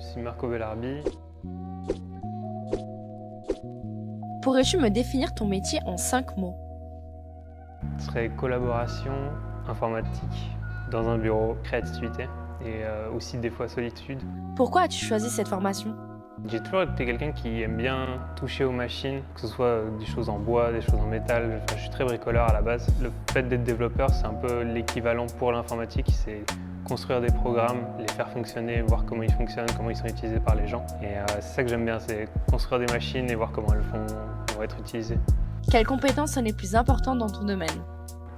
suis Marco Bellarbi. Pourrais-tu me définir ton métier en 5 mots? Ce serait collaboration, informatique, dans un bureau, créativité et aussi des fois solitude. Pourquoi as-tu choisi cette formation? J'ai toujours été quelqu'un qui aime bien toucher aux machines, que ce soit des choses en bois, des choses en métal. Enfin, je suis très bricoleur à la base. Le fait d'être développeur, c'est un peu l'équivalent pour l'informatique. C'est construire des programmes, les faire fonctionner, voir comment ils fonctionnent, comment ils sont utilisés par les gens. Et c'est ça que j'aime bien, c'est construire des machines et voir comment elles vont être utilisées. Quelles compétences sont les plus importantes dans ton domaine?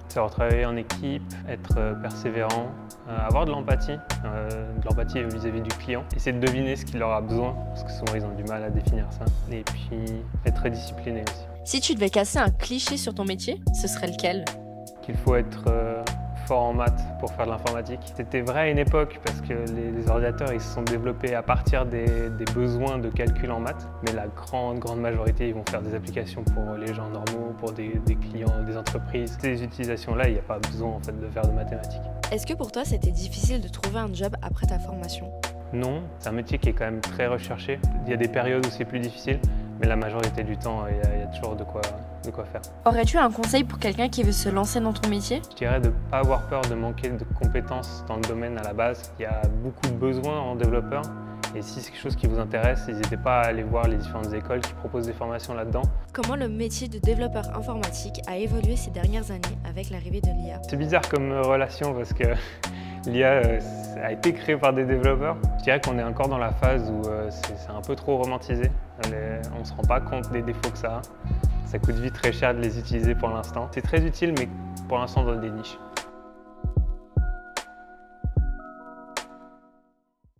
Savoir travailler en équipe, être persévérant, avoir de l'empathie vis-à-vis du client, essayer de deviner ce qu'il aura besoin, parce que souvent ils ont du mal à définir ça, et puis être discipliné aussi. Si tu devais casser un cliché sur ton métier, ce serait lequel? Qu'il faut être fort en maths pour faire de l'informatique. C'était vrai à une époque parce que les ordinateurs ils se sont développés à partir des besoins de calcul en maths, mais la grande majorité ils vont faire des applications pour les gens normaux, pour des clients, des entreprises. Ces utilisations-là, il n'y a pas besoin en fait de faire de mathématiques. Est-ce que pour toi c'était difficile de trouver un job après ta formation? Non, c'est un métier qui est quand même très recherché. Il y a des périodes où c'est plus difficile, mais la majorité du temps, il y a toujours de quoi faire. Aurais-tu un conseil pour quelqu'un qui veut se lancer dans ton métier? Je dirais de ne pas avoir peur de manquer de compétences dans le domaine à la base. Il y a beaucoup de besoins en développeurs. Et si c'est quelque chose qui vous intéresse, n'hésitez pas à aller voir les différentes écoles qui proposent des formations là-dedans. Comment le métier de développeur informatique a évolué ces dernières années avec l'arrivée de l'IA? C'est bizarre comme relation parce que l'IA a été créée par des développeurs. Je dirais qu'on est encore dans la phase où c'est un peu trop romantisé. On ne se rend pas compte des défauts que ça a. Ça coûte vite très cher de les utiliser pour l'instant. C'est très utile, mais pour l'instant dans des niches.